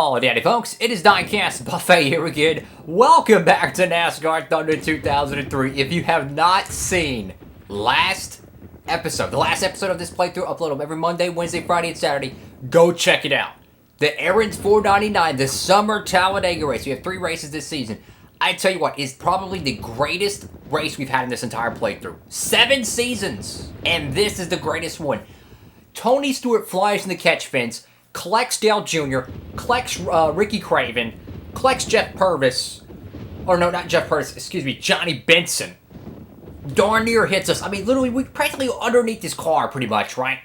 Hello, Daddy folks. It is Diecastbuffet here again. Welcome back to NASCAR Thunder 2003. If you have not seen the last episode of this playthrough, upload them every Monday, Wednesday, Friday, and Saturday. Go check it out. The Aaron's 499, the Summer Talladega race. We have 3 races this season. I tell you what, it's probably the greatest race we've had in this entire playthrough. 7 seasons, and this is the greatest one. Tony Stewart flies in the catch fence, collects Dale Jr., collects Ricky Craven, collects Jeff Purvis, or no, not Jeff Purvis, excuse me, Johnny Benson. Darn near hits us. I mean, literally, we practically underneath this car, pretty much, right?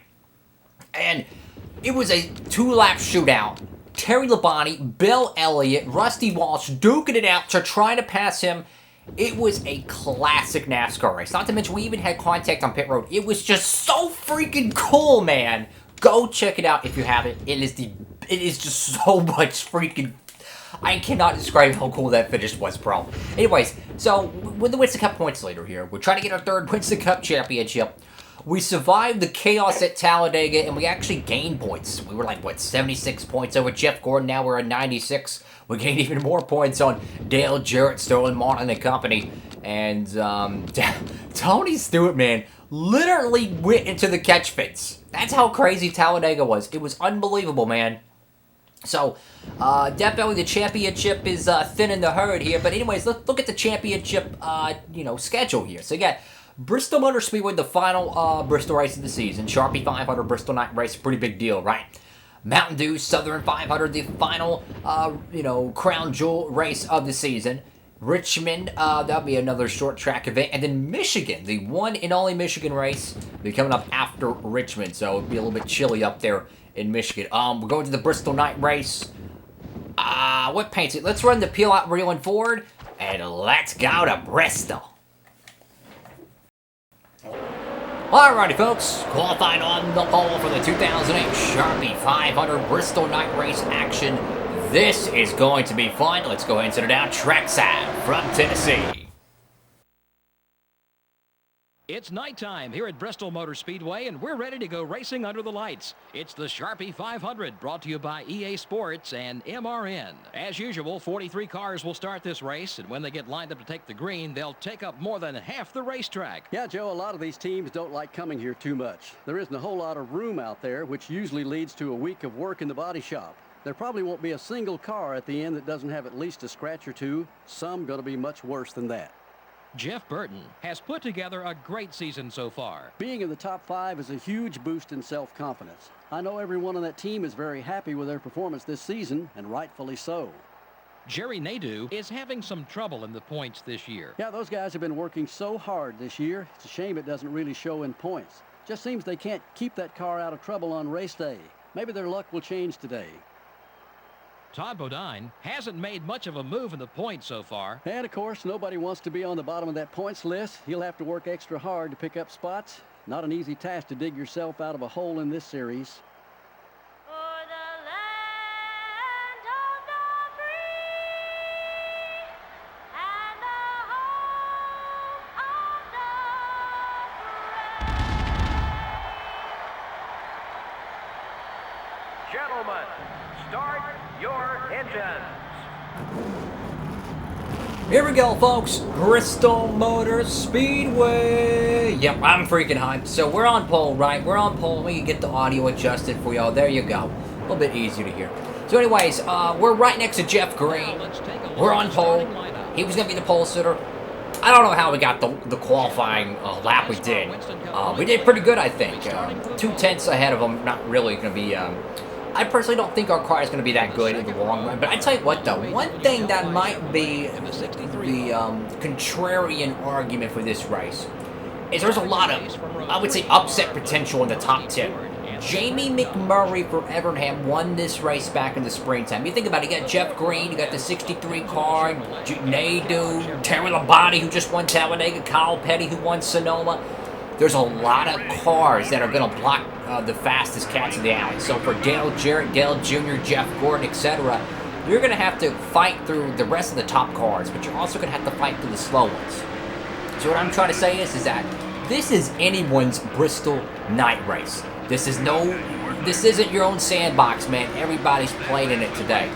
And it was a 2-lap shootout. Terry Labonte, Bill Elliott, Rusty Walsh duking it out to try to pass him. It was a classic NASCAR race. Not to mention, we even had contact on pit road. It was just so freaking cool, man. Go check it out if you haven't. It is just so much freaking... I cannot describe how cool that finish was, bro. Anyways, so with the Winston Cup points leader here, we're trying to get our 3rd Winston Cup championship. We survived the chaos at Talladega, and we actually gained points. We were like, what, 76 points over Jeff Gordon. Now we're at 96. We gained even more points on Dale Jarrett, Sterling Martin, and company. And Tony Stewart, man, literally went into the catch fence. That's how crazy Talladega was. It was unbelievable, man. So, definitely the championship is thinning the herd here. But anyways, let's look at the championship, schedule here. So, you got Bristol Motor Speedway, the final Bristol race of the season. Sharpie 500 Bristol Night Race, pretty big deal, right? Mountain Dew Southern 500, the final, crown jewel race of the season. Richmond, that'll be another short track event. And then Michigan, the one and only Michigan race, will be coming up after Richmond. So it'll be a little bit chilly up there in Michigan. We're going to the Bristol Night Race. What paints it? Let's run the peel out, reel, and forward. And let's go to Bristol. Alrighty, folks. Qualified on the pole for the 2008 Sharpie 500 Bristol Night Race action. This is going to be fun. Let's go ahead and set it down trackside from Tennessee. It's nighttime here at Bristol Motor Speedway, and we're ready to go racing under the lights. It's the Sharpie 500, brought to you by EA Sports and MRN. As usual, 43 cars will start this race, and when they get lined up to take the green, they'll take up more than half the racetrack. Yeah, Joe, a lot of these teams don't like coming here too much. There isn't a whole lot of room out there, which usually leads to a week of work in the body shop. There probably won't be a single car at the end that doesn't have at least a scratch or two. Some going to be much worse than that. Jeff Burton has put together a great season so far. Being in the top 5 is a huge boost in self-confidence. I know everyone on that team is very happy with their performance this season, and rightfully so. Jerry Nadeau is having some trouble in the points this year. Yeah, those guys have been working so hard this year. It's a shame it doesn't really show in points. Just seems they can't keep that car out of trouble on race day. Maybe their luck will change today. Todd Bodine hasn't made much of a move in the points so far. And, of course, nobody wants to be on the bottom of that points list. He'll have to work extra hard to pick up spots. Not an easy task to dig yourself out of a hole in this series. For the land of the free and the home of the brave. Gentlemen, start your engines. Here we go, folks. Bristol Motor Speedway. Yep, I'm freaking hyped. So we're on pole, right? We're on pole. We can get the audio adjusted for y'all. There you go. A little bit easier to hear. So anyways, we're right next to Jeff Green. We're on pole. He was going to be the pole sitter. I don't know how we got the qualifying lap we did. We did pretty good, I think. 2 tenths ahead of him. Not really going to be... I personally don't think our car is going to be that good in the long run. But I tell you what, though, one thing that might be the contrarian argument for this race is there's a lot of, I would say, upset potential in the top 10. Jamie McMurray for Evernham won this race back in the springtime. You think about it, you got Jeff Green, you got the 63 car, Nadeau, Terry Labonte, who just won Talladega, Kyle Petty, who won Sonoma. There's a lot of cars that are going to block the fastest cats in the alley. So for Dale Jarrett, Dale Jr., Jeff Gordon, etc., you're going to have to fight through the rest of the top cars, but you're also going to have to fight through the slow ones. So what I'm trying to say is that this is anyone's Bristol night race. This isn't your own sandbox, man. Everybody's playing in it today.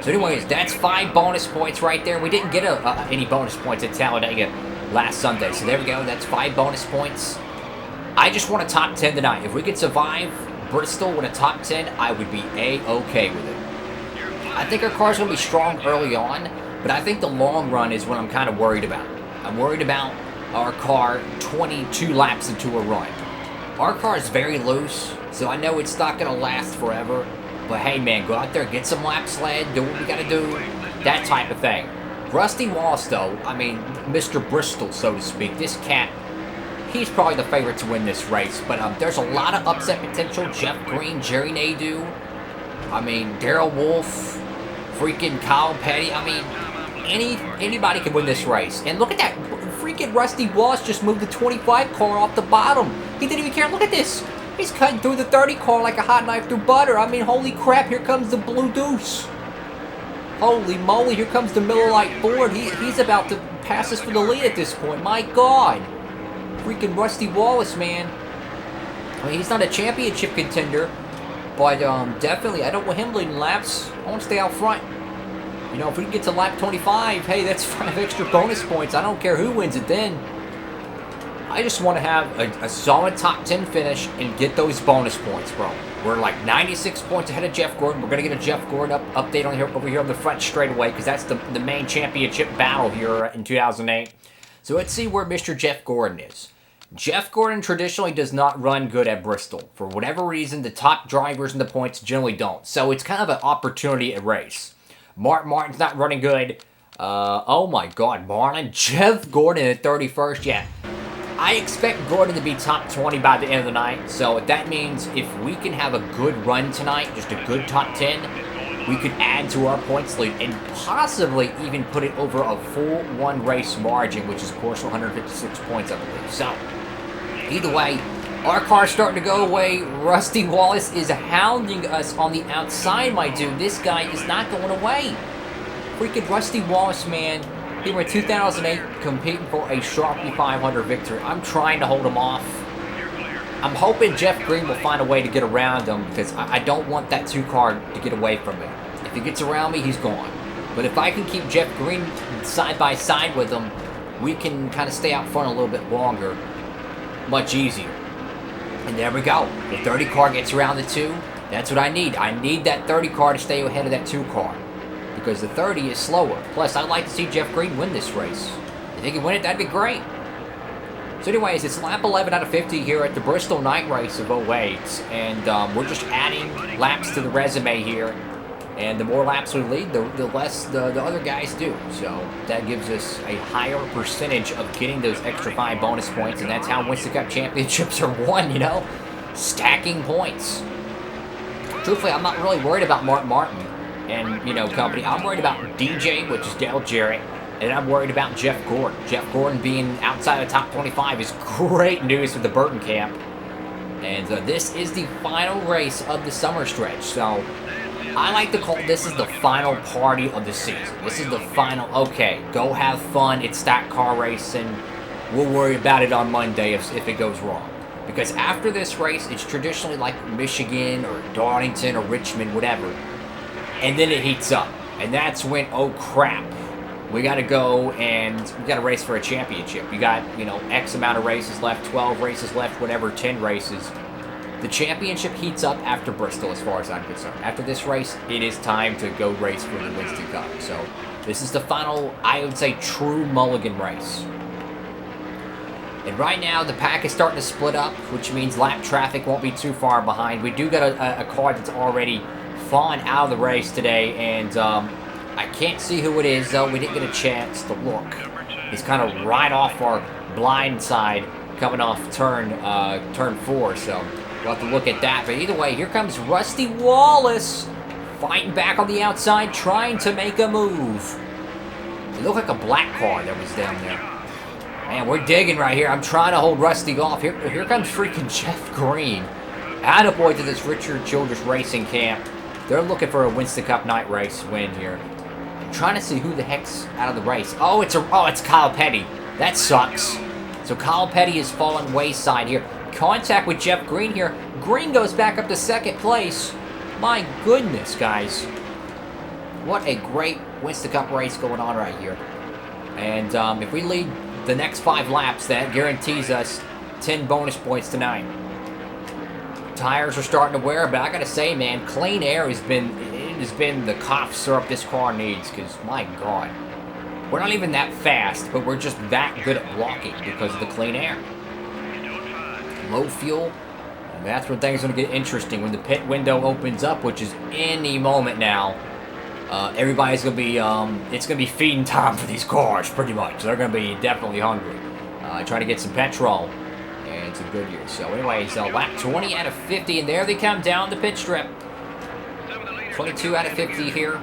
So anyways, that's 5 bonus points right there. We didn't get any bonus points at Talladega last Sunday. So there we go. That's 5 bonus points. I just want a top 10 tonight. If we could survive Bristol with a top 10, I would be A-okay with it. I think our car's going to be strong early on, but I think the long run is what I'm kind of worried about. I'm worried about our car 22 laps into a run. Our car is very loose, so I know it's not going to last forever. But hey, man, go out there, get some laps, lad, do what we got to do, that type of thing. Rusty Wallace, though, I mean, Mr. Bristol, so to speak, this cat, he's probably the favorite to win this race. But there's a lot of upset potential. Jeff Green, Jerry Nadeau, I mean, Darrell Wolf, freaking Kyle Petty. I mean, anybody can win this race. And look at that. Freaking Rusty Wallace just moved the 25 car off the bottom. He didn't even care. Look at this. He's cutting through the 30 car like a hot knife through butter. I mean, holy crap. Here comes the Blue Deuce. Holy moly. Here comes the Miller Lite Ford. He's about to pass us for the lead at this point. My God. Freaking Rusty Wallace, man. I mean, he's not a championship contender. But definitely, I don't want him leading laps. I want to stay out front. You know, if we can get to lap 25, hey, that's 5 extra bonus points. I don't care who wins it then. I just want to have a solid top 10 finish and get those bonus points, bro. We're like 96 points ahead of Jeff Gordon. We're going to get a Jeff Gordon update on over here on the front straightaway because that's the main championship battle here in 2008. So let's see where Mr. Jeff Gordon is. Jeff Gordon traditionally does not run good at Bristol. For whatever reason, the top drivers in the points generally don't. So it's kind of an opportunity at race. Martin's not running good. Oh my God, Martin. Jeff Gordon at 31st, yeah. I expect Gordon to be top 20 by the end of the night. So that means if we can have a good run tonight, just a good top 10, we could add to our points lead and possibly even put it over a full 1 race margin, which is of course 156 points, I believe. So either way, our car's starting to go away. Rusty Wallace is hounding us on the outside, my dude. This guy is not going away. Freaking Rusty Wallace, man. He were in 2008 competing for a Sharpie 500 victory. I'm trying to hold him off. I'm hoping Jeff Green will find a way to get around him because I don't want that 2 car to get away from me. If he gets around me, he's gone. But if I can keep Jeff Green side by side with him, we can kind of stay out front a little bit longer. Much easier. And there we go. The 30 car gets around the 2. That's what I need. I need that 30 car to stay ahead of that 2 car. Because the 30 is slower. Plus, I'd like to see Jeff Green win this race. If he can win it, that'd be great. So anyways, it's lap 11 out of 50 here at the Bristol night race of 08. And we're just adding laps to the resume here. And the more laps we lead, the less the other guys do. So that gives us a higher percentage of getting those extra 5 bonus points. And that's how Winston Cup championships are won, you know? Stacking points. Truthfully, I'm not really worried about Martin and, you know, company. I'm worried about DJ, which is Dale Jarrett. And I'm worried about Jeff Gordon. Jeff Gordon being outside the top 25 is great news for the Burton camp. And this is the final race of the summer stretch. So I like to call this is the final party of the season. This is the final, okay, go have fun. It's stock car racing. We'll worry about it on Monday if it goes wrong. Because after this race, it's traditionally like Michigan or Darlington or Richmond, whatever. And then it heats up. And that's when, oh crap, we got to go and we got to race for a championship. You got, you know, X amount of races left, 12 races left, whatever, 10 races. The championship heats up after Bristol as far as I'm concerned. After this race, it is time to go race for the Winston Cup. So this is the final, I would say, true mulligan race. And right now, the pack is starting to split up, which means lap traffic won't be too far behind. We do got a car that's already fallen out of the race today, and I can't see who it is, though. We didn't get a chance to look. He's kind of right off our blind side, coming off turn 4, so we'll have to look at that. But either way, here comes Rusty Wallace, fighting back on the outside, trying to make a move. It looked like a black car that was down there. Man, we're digging right here. I'm trying to hold Rusty off. Here comes freaking Jeff Green. Attaboy to this Richard Childress Racing camp. They're looking for a Winston Cup night race win here. I'm trying to see who the heck's out of the race. Oh, it's Kyle Petty. That sucks. So Kyle Petty has fallen wayside here. contact with Jeff Green here. Green goes back up to second place. My goodness, guys. What a great Winston Cup race going on right here. And if we lead the next 5 laps, that guarantees us 10 bonus points tonight. Tires are starting to wear, but I gotta say, man, clean air has been the cough syrup this car needs, because, my God. We're not even that fast, but we're just that good at blocking because of the clean air. Low fuel, and that's when things are going to get interesting. When the pit window opens up, which is any moment now, everybody's going to be, it's going to be feeding time for these cars, pretty much. They're going to be definitely hungry. Trying to get some petrol and some Goodyear. So anyways, lap 20 out of 50, and there they come down the pit strip. 22 out of 50 here.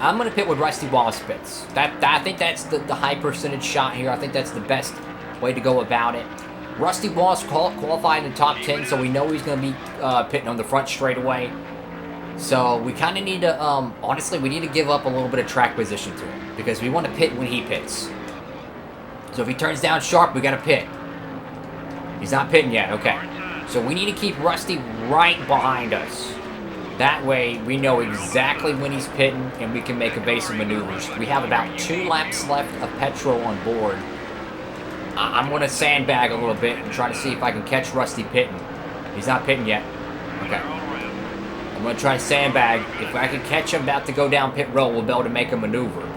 I'm going to pit with Rusty Wallace pits. I think that's the high percentage shot here. I think that's the best way to go about it. Rusty Wallace qualified in the top 10, so we know he's going to be pitting on the front straightaway. So we kind of need to, honestly, we need to give up a little bit of track position to him, because we want to pit when he pits. So if he turns down sharp, we got to pit. He's not pitting yet, okay. So we need to keep Rusty right behind us. That way, we know exactly when he's pitting, and we can make evasive maneuvers. We have about 2 laps left of petrol on board. I'm going to sandbag a little bit and try to see if I can catch Rusty pitting. He's not pitting yet. Okay. I'm going to try to sandbag. If I can catch him about to go down pit road, we'll be able to make a maneuver.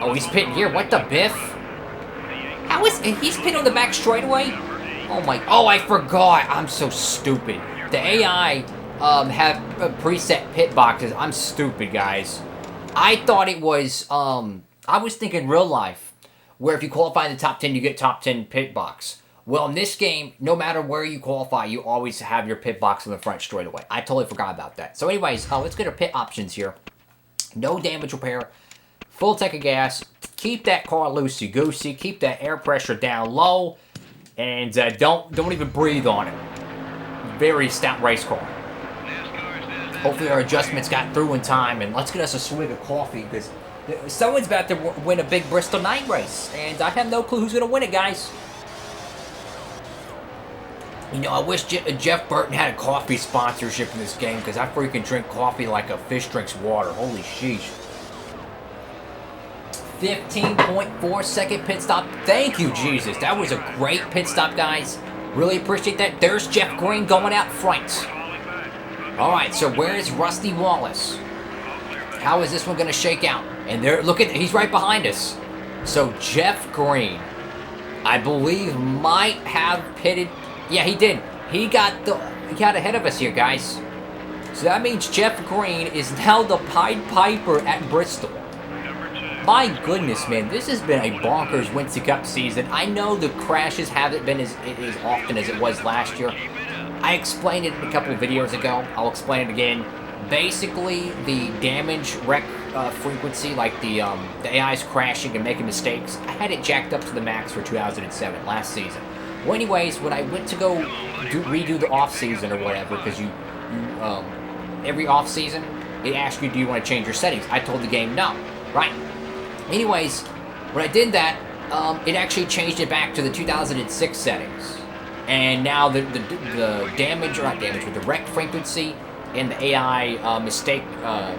Oh, he's pitting here. What the biff? How is... He's pitting on the back straightaway? Oh, my... Oh, I forgot. I'm so stupid. The AI... have preset pit boxes. I'm stupid, guys. I thought it was, I was thinking real life, where if you qualify in the top 10, you get top 10 pit box. Well, in this game, no matter where you qualify, you always have your pit box in the front straight away. I totally forgot about that. So anyways, let's get our pit options here. No damage repair, full tank of gas, keep that car loosey-goosey, keep that air pressure down low, and don't even breathe on it. Very stout race car. Hopefully our adjustments got through in time, and let's get us a swig of coffee, because someone's about to win a big Bristol night race, and I have no clue who's going to win it, guys. You know, I wish Jeff Burton had a coffee sponsorship in this game, because I freaking drink coffee like a fish drinks water. Holy sheesh. 15.4 second pit stop. Thank you, Jesus. That was a great pit stop, guys. Really appreciate that. There's Jeff Green going out front. Alright, so where is Rusty Wallace? How is this one going to shake out? And there, look at, he's right behind us. So Jeff Green, I believe, might have pitted. Yeah, he did. He got ahead of us here, guys. So that means Jeff Green is now the Pied Piper at Bristol. My goodness, man, this has been a bonkers Winston Cup season. I know the crashes haven't been as often as it was last year. I explained it a couple of videos ago. I'll explain it again. Basically, the damage wreck frequency, like the AI's crashing and making mistakes, I had it jacked up to the max for 2007, last season. Well, anyways, when I went to go redo the off-season or whatever, because every off-season, it asks you, do you want to change your settings? I told the game no, right? Anyways, when I did that, it actually changed it back to the 2006 settings. And now the damage, or not damage, but the wreck frequency and the AI mistake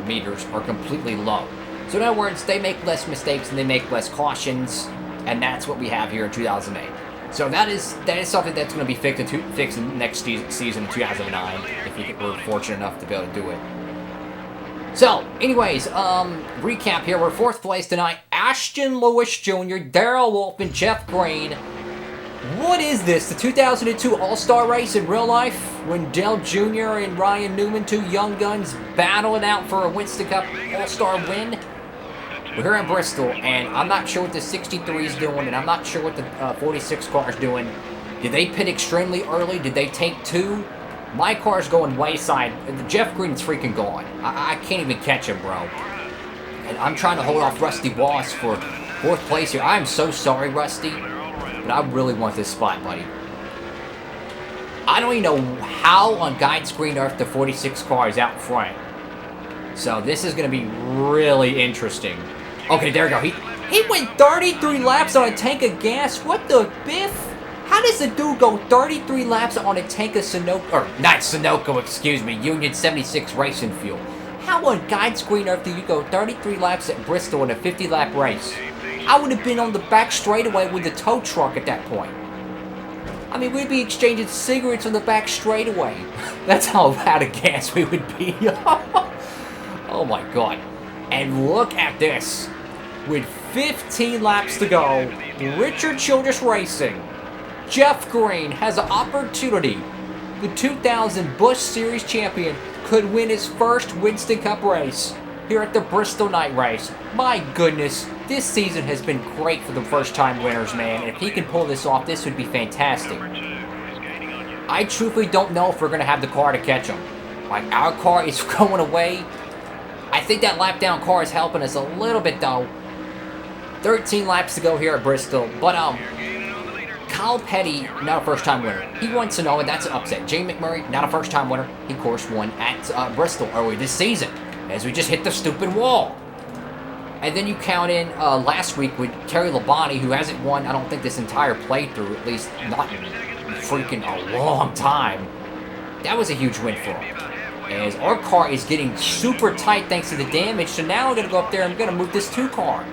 meters are completely low. So in other words, they make less mistakes and they make less cautions, and that's what we have here in 2008. So that is something that's going to be fixed in next season in 2009, if we're fortunate enough to be able to do it. So, anyways, recap here. We're 4th place tonight. Ashton Lewis Jr., Darrell Wolf, and Jeff Green. What is this? The 2002 All-Star race in real life? When Dale Jr. and Ryan Newman, 2 young guns, battle it out for a Winston Cup All-Star win? We're here in Bristol, and I'm not sure what the 63 is doing, and I'm not sure what the 46 car is doing. Did they pit extremely early? Did they take 2? My car's going wayside, and the Jeff Green's freaking gone. I can't even catch him, bro. And I'm trying to hold off Rusty Wallace for 4th place here. I'm so sorry, Rusty, but I really want this spot, buddy. I don't even know how on Guide Screen Earth the 46 car is out front. So this is going to be really interesting. Okay, there we go. He went 33 laps on a tank of gas. What the biff? How does the dude go 33 laps on a tank of Sunoco, or not Sunoco, excuse me, Union 76 racing fuel? How on God's green earth do you go 33 laps at Bristol in a 50-lap race? I would have been on the back straightaway with the tow truck at that point. I mean, we'd be exchanging cigarettes on the back straightaway. That's how out of gas we would be. Oh my God. And look at this. With 15 laps to go, Richard Childress Racing, Jeff Green has an opportunity. The 2000 Busch Series champion could win his first Winston Cup race here at the Bristol Night Race. My goodness, this season has been great for the first-time winners, man. And if he can pull this off, this would be fantastic. I truthfully don't know if we're going to have the car to catch him. Like, our car is going away. I think that lap-down car is helping us a little bit, though. 13 laps to go here at Bristol. But, Kyle Petty, not a first-time winner. He won Sonoma, that's an upset. Jay McMurray, not a first-time winner. He, of course, won at Bristol early this season, as we just hit the stupid wall. And then you count in last week with Terry Labonte, who hasn't won, I don't think, this entire playthrough, at least not in freaking a long time. That was a huge win for him. As our car is getting super tight thanks to the damage, so now we're going to go up there and I'm going to move this 2 car.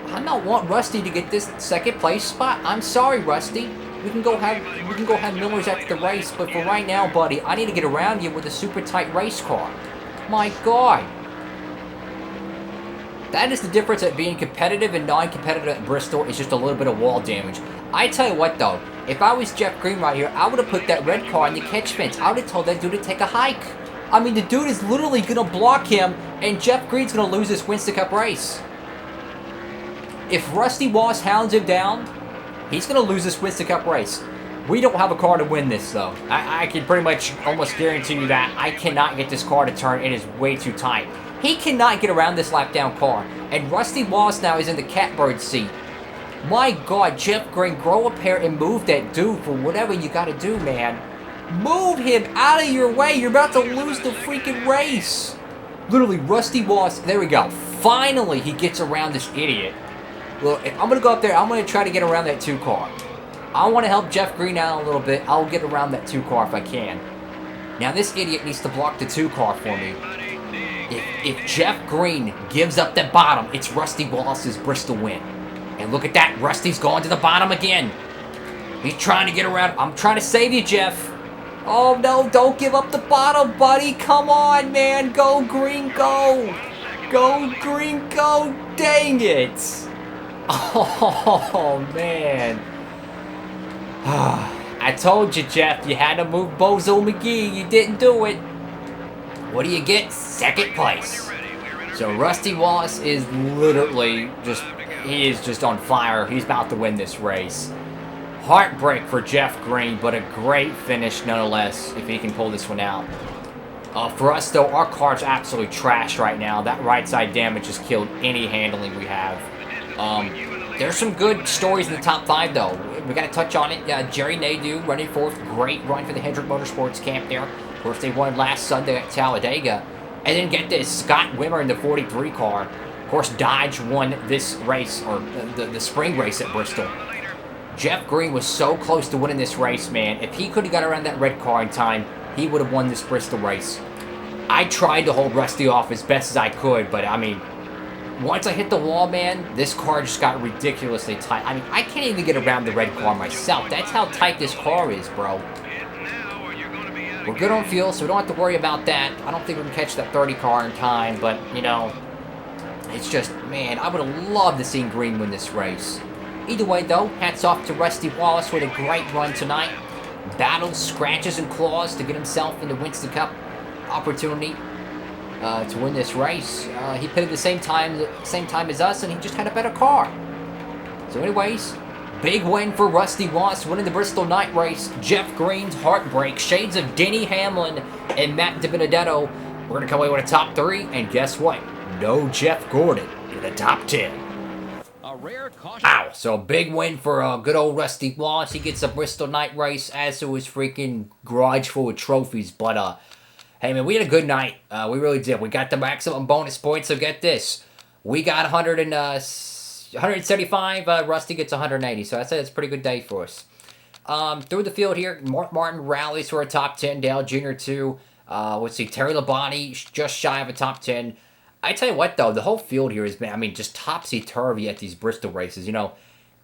I don't want Rusty to get this second place spot. I'm sorry, Rusty. We can go have Miller's after the race, but for right now, buddy, I need to get around you with a super tight race car. My God. That is the difference at being competitive and non-competitive at Bristol. Is just a little bit of wall damage. I tell you what, though, if I was Jeff Green right here, I would have put that red car in the catch fence. I would have told that dude to take a hike. I mean, the dude is literally going to block him, and Jeff Green's going to lose this Winston Cup race. If Rusty Wallace hounds him down, he's going to lose this Winston Cup race. We don't have a car to win this, though. I can pretty much almost guarantee you that. I cannot get this car to turn. It is way too tight. He cannot get around this lap-down car. And Rusty Wallace now is in the catbird seat. My God, Jeff Green, grow a pair and move that dude for whatever you got to do, man. Move him out of your way. You're about to lose the freaking race. Literally, Rusty Wallace. There we go. Finally, he gets around this idiot. Well, if I'm going to go up there, I'm going to try to get around that 2 car. I want to help Jeff Green out a little bit. I'll get around that 2 car if I can. Now, this idiot needs to block the 2 car for me. If Jeff Green gives up the bottom, it's Rusty Wallace's Bristol win. And look at that. Rusty's going to the bottom again. He's trying to get around. I'm trying to save you, Jeff. Oh, no. Don't give up the bottom, buddy. Come on, man. Go, Green, go. Go, Green, go. Dang it. Oh, man. I told you, Jeff, you had to move Bozo McGee. You didn't do it. What do you get? Second place. So Rusty Wallace is literally he is just on fire. He's about to win this race. Heartbreak for Jeff Green, but a great finish nonetheless if he can pull this one out. For us, though, our car's absolutely trashed right now. That right side damage has killed any handling we have. There's some good stories in the top 5, though. We got to touch on it. Jerry Nadeau running 4th. Great run for the Hendrick Motorsports camp there. Of course, they won last Sunday at Talladega. And then get this, Scott Wimmer in the 43 car. Of course, Dodge won this race, or the spring race at Bristol. Jeff Green was so close to winning this race, man. If he could have got around that red car in time, he would have won this Bristol race. I tried to hold Rusty off as best as I could, but I mean, once I hit the wall, man, this car just got ridiculously tight. I mean, I can't even get around the red car myself. That's how tight this car is, bro. We're good on fuel, so we don't have to worry about that. I don't think we can catch that 30 car in time, but, you know, it's just, man, I would have loved to see Green win this race. Either way, though, hats off to Rusty Wallace with a great run tonight. Battles, scratches, and claws to get himself in the Winston Cup opportunity to win this race. He pitted the same time as us, and he just had a better car. So anyways, big win for Rusty Wallace, winning the Bristol Night Race. Jeff Green's heartbreak, shades of Denny Hamlin and Matt DiBenedetto. We're going to come away with a top 3, and guess what? No Jeff Gordon in the top 10. A rare caution. Ow! So a big win for good old Rusty Wallace. He gets a Bristol Night Race, as to his freaking garage full of trophies. But, hey, man, we had a good night. We really did. We got the maximum bonus points, so get this. We got 100 and, 175, Rusty gets 180, so I'd say that's a pretty good day for us. Through the field here, Mark Martin rallies for a top 10, Dale Jr. 2. Let's see, Terry Labonte just shy of a top 10. I tell you what, though, the whole field here has been, I mean, just topsy-turvy at these Bristol races. You know,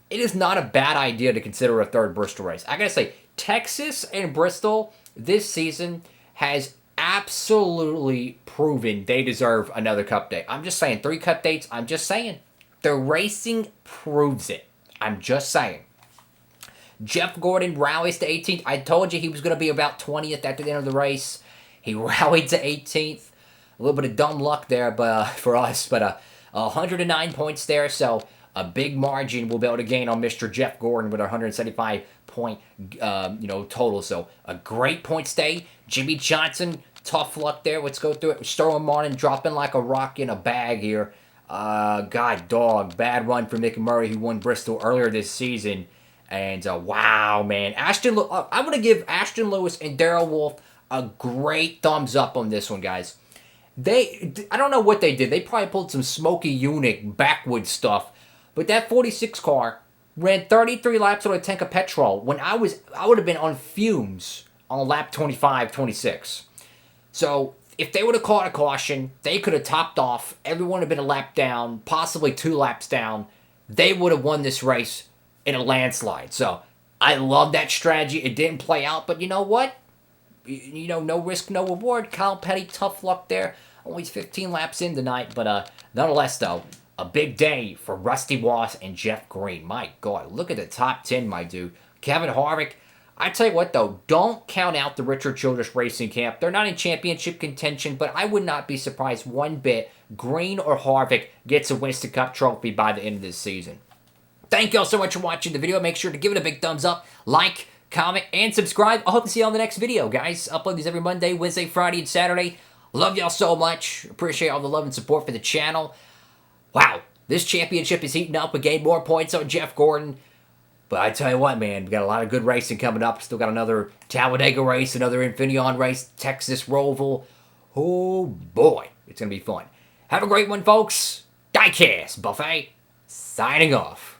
it is not a bad idea to consider a third Bristol race. I gotta say, Texas and Bristol this season has absolutely proven they deserve another Cup day. I'm just saying, 3 Cup dates, I'm just saying. The racing proves it. I'm just saying. Jeff Gordon rallies to 18th. I told you he was going to be about 20th after the end of the race. He rallied to 18th. A little bit of dumb luck there for us, but 109 points there, so a big margin we'll be able to gain on Mr. Jeff Gordon with a 175-point total. So a great points day. Jimmy Johnson, tough luck there. Let's go through it. Sterling Martin dropping like a rock in a bag here. God dog, bad run for Mick Murray, who won Bristol earlier this season. And wow, man, I'm going to give Ashton Lewis and Darrell Wolf a great thumbs up on this one, guys. I don't know what they did. They probably pulled some Smokey Unique backwoods stuff. But that 46 car ran 33 laps on a tank of petrol when I would have been on fumes on lap 25, 26. So if they would have caught a caution, they could have topped off. Everyone would have been a lap down, possibly 2 laps down. They would have won this race in a landslide. So I love that strategy. It didn't play out, but you know what? You know, no risk, no reward. Kyle Petty, tough luck there. Only 15 laps in tonight, but nonetheless, though, a big day for Rusty Wallace and Jeff Green. My God, look at the top 10, my dude. Kevin Harvick. I tell you what, though, don't count out the Richard Childress Racing Camp. They're not in championship contention, but I would not be surprised one bit Green or Harvick gets a Winston Cup trophy by the end of this season. Thank y'all so much for watching the video. Make sure to give it a big thumbs up, like, comment, and subscribe. I hope to see you on the next video, guys. Upload these every Monday, Wednesday, Friday, and Saturday. Love y'all so much. Appreciate all the love and support for the channel. Wow, this championship is heating up. We gained more points on Jeff Gordon. But I tell you what, man, we got a lot of good racing coming up. Still got another Talladega race, another Infineon race, Texas Roval. Oh, boy, it's going to be fun. Have a great one, folks. Diecast Buffet, signing off.